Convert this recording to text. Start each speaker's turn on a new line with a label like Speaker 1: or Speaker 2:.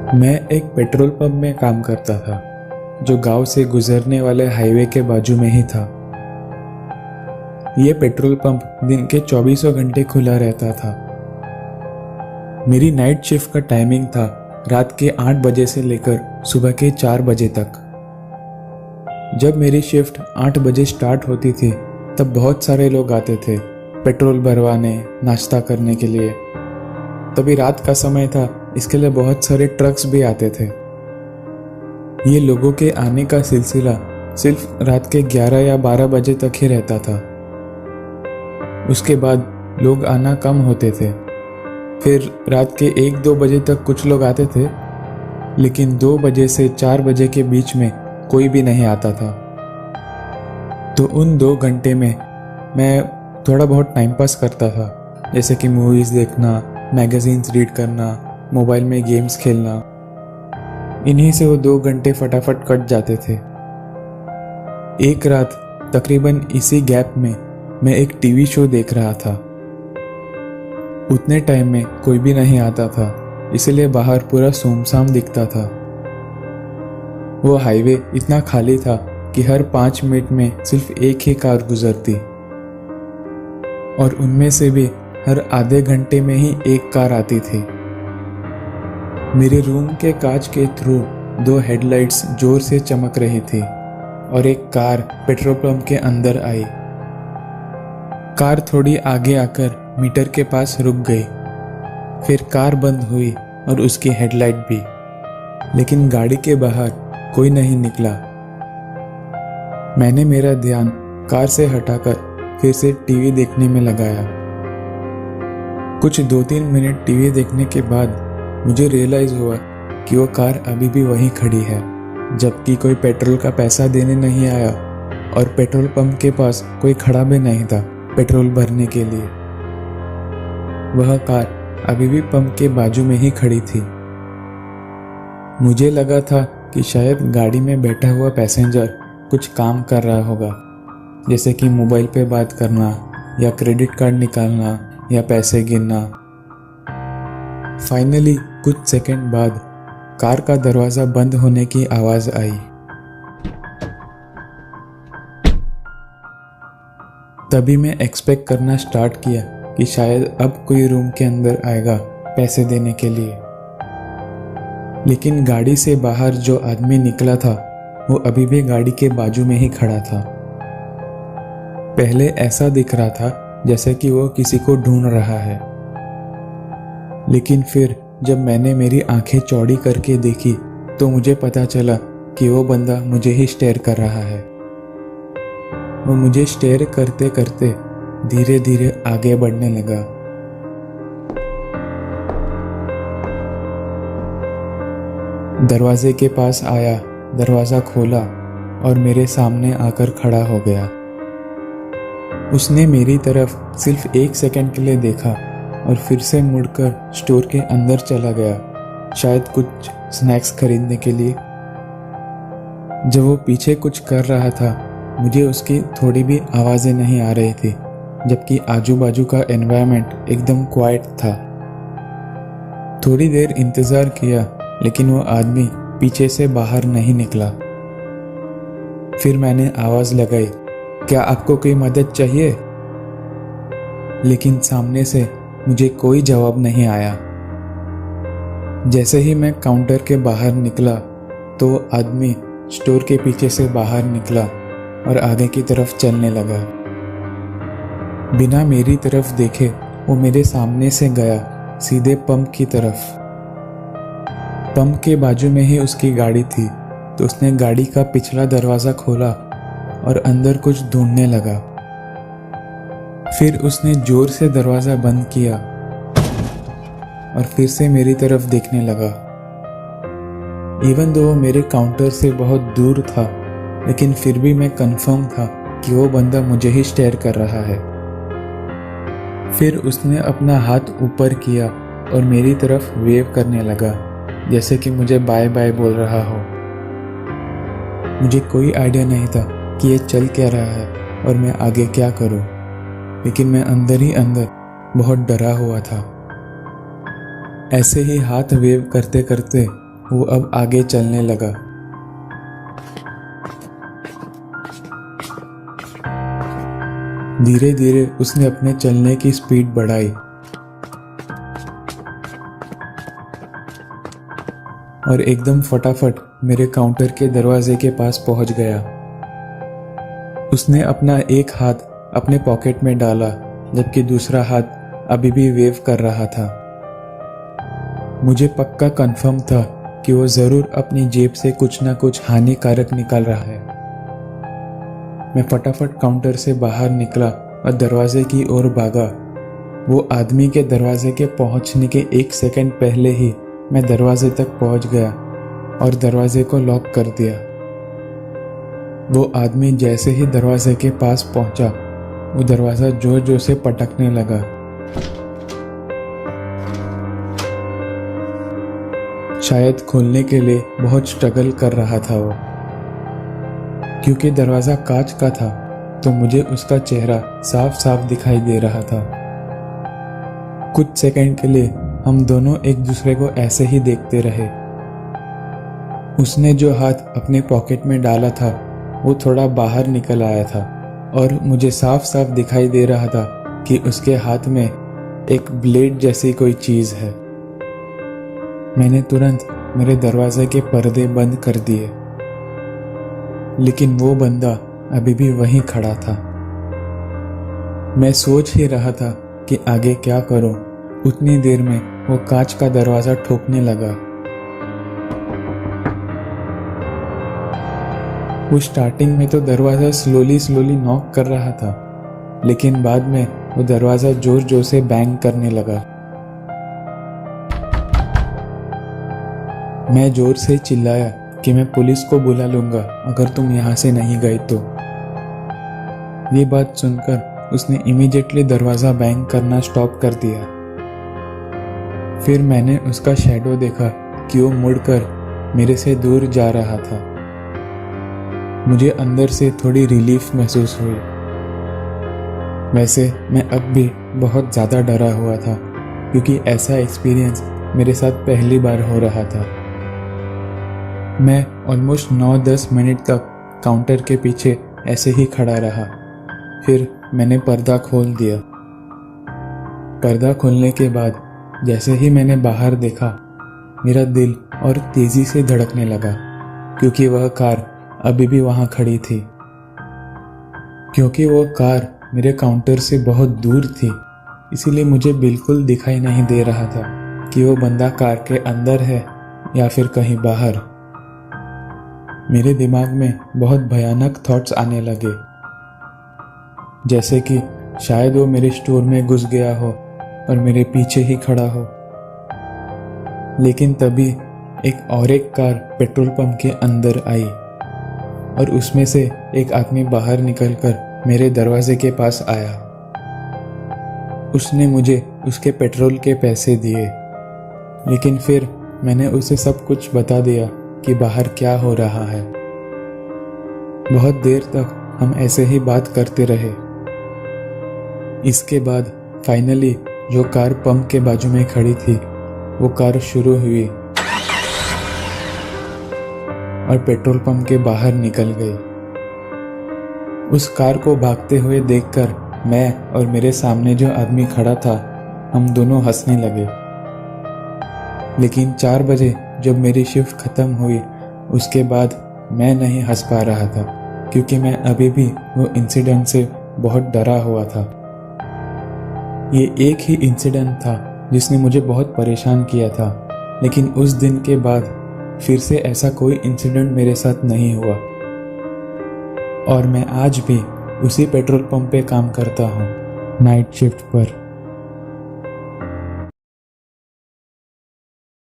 Speaker 1: मैं एक petrol pump में काम करता था जो गांव से गुजरने वाले हाईवे के बाजू में ही था। ये पेट्रोल पंप दिन के 24 घंटे खुला रहता था। मेरी नाइट शिफ्ट का टाइमिंग था रात के 8 बजे से लेकर सुबह के 4 बजे तक। जब मेरी शिफ्ट 8 बजे स्टार्ट होती थी तब बहुत सारे लोग आते थे पेट्रोल भरवाने, नाश्ता करने के लिए। तभी रात का समय था, इसके लिए बहुत सारे ट्रक्स भी आते थे। ये लोगों के आने का सिलसिला सिर्फ रात के 11 या 12 बजे तक ही रहता था। उसके बाद लोग आना कम होते थे। फिर रात के 1-2 बजे तक कुछ लोग आते थे, लेकिन 2 बजे से 4 बजे के बीच में कोई भी नहीं आता था। तो उन 2 घंटे में मैं थोड़ा बहुत टाइम पास करता था, जैसे कि मूवीज़ देखना, मैगजीन्स रीड करना, मोबाइल में गेम्स खेलना। इन्हीं से वो 2 घंटे फटाफट कट जाते थे। एक रात तकरीबन इसी गैप में मैं एक टीवी शो देख रहा था। उतने टाइम में कोई भी नहीं आता था, इसलिए बाहर पूरा सुनसान दिखता था। वो हाईवे इतना खाली था कि हर 5 मिनट में सिर्फ एक ही कार गुजरती, और उनमें से भी हर आधे घंटे में ही एक कार आती थी। मेरे रूम के कांच के थ्रू 2 हेडलाइट्स जोर से चमक रही थी और एक कार पेट्रोल पंप के अंदर आई। कार थोड़ी आगे आकर मीटर के पास रुक गई। फिर कार बंद हुई और उसकी हेडलाइट भी, लेकिन गाड़ी के बाहर कोई नहीं निकला। मैंने मेरा ध्यान कार से हटाकर फिर से टीवी देखने में लगाया। कुछ 2-3 मिनट टीवी देखने के बाद मुझे रियलाइज हुआ कि वो कार अभी भी वहीं खड़ी है, जबकि कोई पेट्रोल का पैसा देने नहीं आया और पेट्रोल पंप के पास कोई खड़ा भी नहीं था पेट्रोल भरने के लिए। वह कार अभी भी पंप के बाजू में ही खड़ी थी। मुझे लगा था कि शायद गाड़ी में बैठा हुआ पैसेंजर कुछ काम कर रहा होगा, जैसे कि मोबाइल पे बात करना या क्रेडिट कार्ड निकालना या पैसे गिनना। फाइनली कुछ सेकंड बाद कार का दरवाज़ा बंद होने की आवाज़ आई। तभी मैं एक्सपेक्ट करना स्टार्ट किया कि शायद अब कोई रूम के अंदर आएगा पैसे देने के लिए। लेकिन गाड़ी से बाहर जो आदमी निकला था वो अभी भी गाड़ी के बाजू में ही खड़ा था। पहले ऐसा दिख रहा था जैसे कि वो किसी को ढूंढ रहा है, लेकिन फिर जब मैंने मेरी आंखें चौड़ी करके देखी तो मुझे पता चला कि वो बंदा मुझे ही स्टेयर कर रहा है। वो मुझे स्टेयर करते करते धीरे धीरे आगे बढ़ने लगा। दरवाजे के पास आया, दरवाज़ा खोला और मेरे सामने आकर खड़ा हो गया। उसने मेरी तरफ सिर्फ 1 सेकंड के लिए देखा और फिर से मुड़कर स्टोर के अंदर चला गया, शायद कुछ स्नैक्स खरीदने के लिए। जब वो पीछे कुछ कर रहा था, मुझे उसकी थोड़ी भी आवाज़ें नहीं आ रही थी, जबकि आजू बाजू का एनवायरनमेंट एकदम क्वाइट था। थोड़ी देर इंतज़ार किया, लेकिन वो आदमी पीछे से बाहर नहीं निकला। फिर मैंने आवाज़ लगाई, क्या आपको कोई मदद चाहिए? लेकिन सामने से मुझे कोई जवाब नहीं आया। जैसे ही मैं काउंटर के बाहर निकला तो वो आदमी स्टोर के पीछे से बाहर निकला और आगे की तरफ चलने लगा। बिना मेरी तरफ देखे वो मेरे सामने से गया सीधे पंप की तरफ। पंप के बाजू में ही उसकी गाड़ी थी, तो उसने गाड़ी का पिछला दरवाज़ा खोला और अंदर कुछ ढूंढने लगा। फिर उसने जोर से दरवाज़ा बंद किया और फिर से मेरी तरफ देखने लगा। इवन दो वो मेरे काउंटर से बहुत दूर था, लेकिन फिर भी मैं कंफर्म था कि वो बंदा मुझे ही स्टेयर कर रहा है। फिर उसने अपना हाथ ऊपर किया और मेरी तरफ वेव करने लगा, जैसे कि मुझे बाय बाय बोल रहा हो। मुझे कोई आइडिया नहीं था कि ये चल क्या रहा है और मैं आगे क्या करूं, लेकिन मैं अंदर ही अंदर बहुत डरा हुआ था। ऐसे ही हाथ वेव करते करते वो अब आगे चलने लगा। धीरे धीरे उसने अपने चलने की स्पीड बढ़ाई और एकदम फटाफट मेरे काउंटर के दरवाजे के पास पहुंच गया। उसने अपना एक हाथ अपने पॉकेट में डाला जबकि दूसरा हाथ अभी भी वेव कर रहा था। मुझे पक्का कंफर्म था कि वो जरूर अपनी जेब से कुछ ना कुछ हानिकारक निकाल रहा है। मैं फटाफट काउंटर से बाहर निकला और दरवाजे की ओर भागा। वो आदमी के दरवाजे के पहुंचने के 1 सेकंड पहले ही मैं दरवाजे तक पहुंच गया और दरवाजे को लॉक कर दिया। वो आदमी जैसे ही दरवाजे के पास पहुंचा, वो दरवाजा जोर जोर से पटकने लगा। शायद खोलने के लिए बहुत स्ट्रगल कर रहा था वो। क्योंकि दरवाजा कांच का था तो मुझे उसका चेहरा साफ साफ दिखाई दे रहा था। कुछ सेकंड के लिए हम दोनों एक दूसरे को ऐसे ही देखते रहे। उसने जो हाथ अपने पॉकेट में डाला था वो थोड़ा बाहर निकल आया था और मुझे साफ साफ दिखाई दे रहा था कि उसके हाथ में एक ब्लेड जैसी कोई चीज है। मैंने तुरंत मेरे दरवाजे के पर्दे बंद कर दिए, लेकिन वो बंदा अभी भी वहीं खड़ा था। मैं सोच ही रहा था कि आगे क्या करूं। उतनी देर में वो कांच का दरवाजा ठोकने लगा। वो स्टार्टिंग में तो दरवाजा स्लोली नॉक कर रहा था, लेकिन बाद में वो दरवाजा जोर जोर से बैंग करने लगा। मैं जोर से चिल्लाया कि मैं पुलिस को बुला लूंगा अगर तुम यहाँ से नहीं गए तो। ये बात सुनकर उसने इमीडिएटली दरवाजा बैंग करना स्टॉप कर दिया। फिर मैंने उसका शैडो देखा कि वो मुड़कर मेरे से दूर जा रहा था। मुझे अंदर से थोड़ी रिलीफ महसूस हुई। वैसे मैं अब भी बहुत ज़्यादा डरा हुआ था क्योंकि ऐसा एक्सपीरियंस मेरे साथ पहली बार हो रहा था। मैं ऑलमोस्ट 9-10 मिनट तक काउंटर के पीछे ऐसे ही खड़ा रहा। फिर मैंने पर्दा खोल दिया। पर्दा खोलने के बाद जैसे ही मैंने बाहर देखा, मेरा दिल और तेजी से धड़कने लगा क्योंकि वह कार अभी भी वहां खड़ी थी। क्योंकि वो कार मेरे काउंटर से बहुत दूर थी, इसीलिए मुझे बिल्कुल दिखाई नहीं दे रहा था कि वो बंदा कार के अंदर है या फिर कहीं बाहर। मेरे दिमाग में बहुत भयानक थॉट्स आने लगे, जैसे कि शायद वो मेरे स्टोर में घुस गया हो और मेरे पीछे ही खड़ा हो। लेकिन तभी एक कार पेट्रोल पंप के अंदर आई और उसमें से एक आदमी बाहर निकलकर मेरे दरवाजे के पास आया। उसने मुझे उसके पेट्रोल के पैसे दिए, लेकिन फिर मैंने उसे सब कुछ बता दिया कि बाहर क्या हो रहा है। बहुत देर तक हम ऐसे ही बात करते रहे। इसके बाद फाइनली जो कार पंप के बाजू में खड़ी थी वो कार शुरू हुई और पेट्रोल पंप के बाहर निकल गई। उस कार को भागते हुए देखकर मैं और मेरे सामने जो आदमी खड़ा था, हम दोनों हंसने लगे। लेकिन 4 बजे जब मेरी शिफ्ट खत्म हुई, उसके बाद मैं नहीं हंस पा रहा था क्योंकि मैं अभी भी वो इंसिडेंट से बहुत डरा हुआ था। ये एक ही इंसिडेंट था जिसने मुझे बहुत परेशान किया था, लेकिन उस दिन के बाद फिर से ऐसा कोई इंसिडेंट मेरे साथ नहीं हुआ और मैं आज भी उसी पेट्रोल पंप पे काम करता हूँ, नाइट शिफ्ट पर।